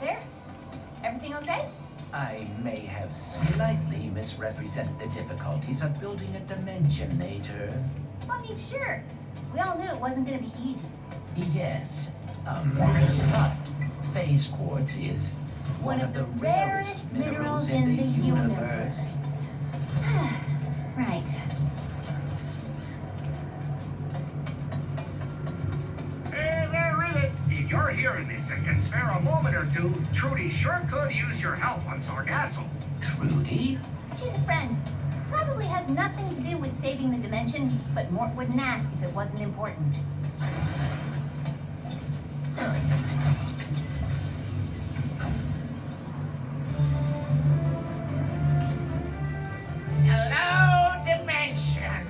there? Everything okay? I may have slightly misrepresented the difficulties of building a dimensionator. I mean, sure. We all knew it wasn't going to be easy. Yes, but phase quartz is One of the rarest minerals in the universe. Right. Hey there, Rivet. If you're hearing this and can spare a moment or two, Trudy sure could use your help on Sargasso. Trudy? She's a friend. Probably has nothing to do with saving the dimension, but Mort wouldn't ask if it wasn't important. Hello, Dimension.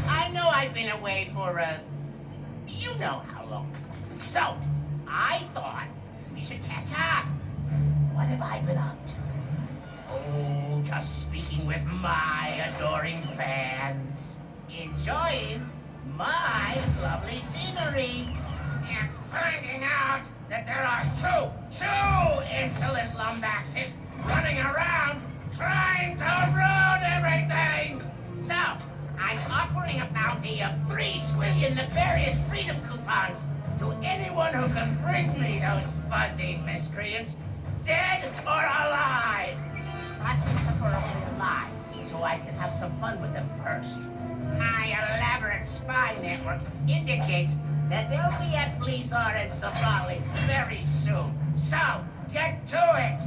I know I've been away for you know how long. So, I thought we should catch up. What have I been up to? Oh, just speaking with my adoring fans. Enjoying my lovely scenery. And finding out that there are two insolent lumbaxes running around trying to ruin everything. So, I'm offering a bounty of 3 swillion nefarious freedom coupons to anyone who can bring me those fuzzy miscreants, dead or alive. But preferably alive, so I can have some fun with them first. My elaborate spy network indicates that they'll be at Blizzard and Savali very soon. So, get to it!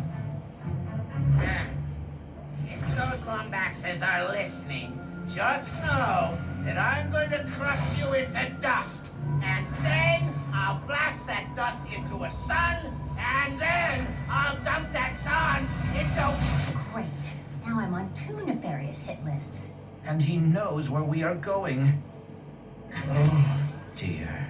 If those lumbaxes are listening, just know that I'm going to crush you into dust. And then I'll blast that dust into a sun, and then I'll dump that sun into... Great. Now I'm on 2 nefarious hit lists. And he knows where we are going. Oh, dear.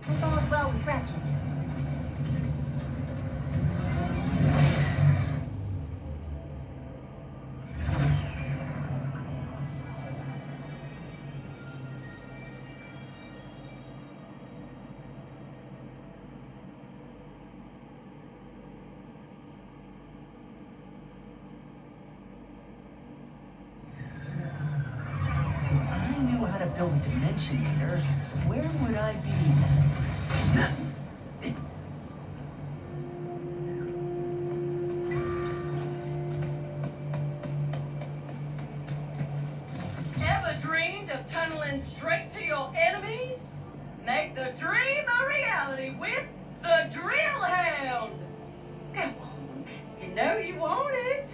Hope all is well with Ratchet. To build a dimensionator, where would I be? Ever dreamed of tunneling straight to your enemies? Make the dream a reality with the Drill Hound! Come on, you know you want it!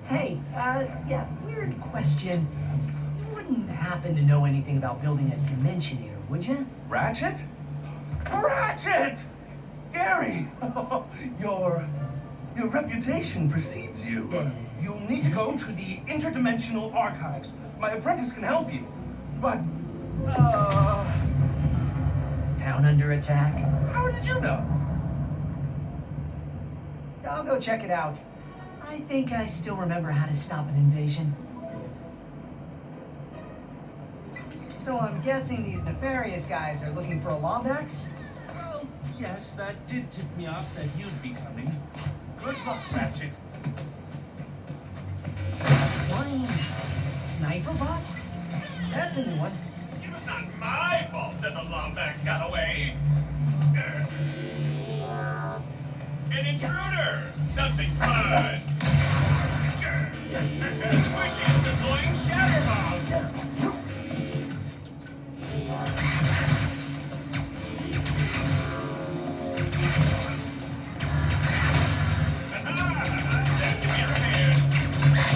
Hey, yeah, weird question. You wouldn't happen to know anything about building a dimensionator, would you? Ratchet? Ratchet! Gary! Your reputation precedes you. You'll need to go to the interdimensional archives. My apprentice can help you. But, Town under attack? how did you know? I'll go check it out. I think I still remember how to stop an invasion. So I'm guessing these nefarious guys are looking for a Lombax? Well, yes, that did tip me off that you'd be coming. Good luck, Ratchet. Flying sniper bot? That's a new one. It was not my fault that the Lombax got away. An intruder! Something fun! Squishy deploying shatter bomb! Aha! That's the mirror.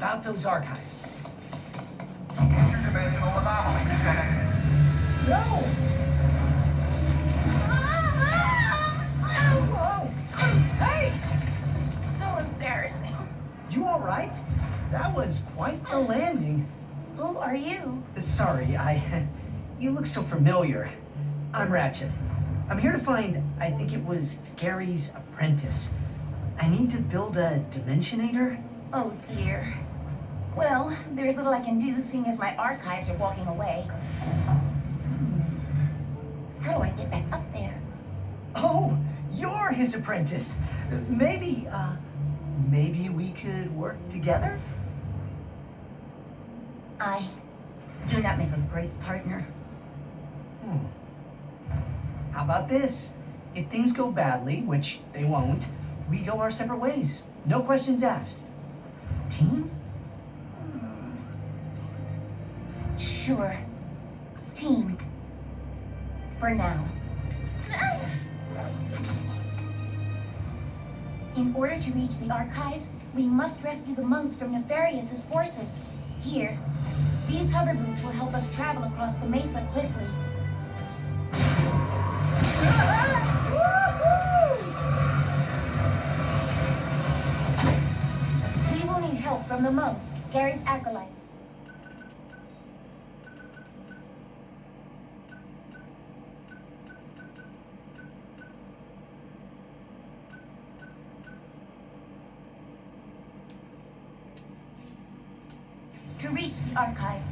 about those archives. Interdimensional anomaly detected. No! Hey! So embarrassing. You all right? That was quite the landing. Who are you? Sorry, you look so familiar. I'm Ratchet. I'm here to find, I think it was Gary's apprentice. I need to build a Dimensionator. Oh dear. Well, there's little I can do, seeing as my archives are walking away. How do I get back up there? Oh, you're his apprentice. Maybe we could work together? I do not make a great partner. How about this? If things go badly, which they won't, we go our separate ways. No questions asked. Team? Sure. Team. For now. In order to reach the archives, we must rescue the monks from Nefarious's forces. Here, these hover boots will help us travel across the mesa quickly. We will need help from the monks, Gary's acolyte. To reach the archives,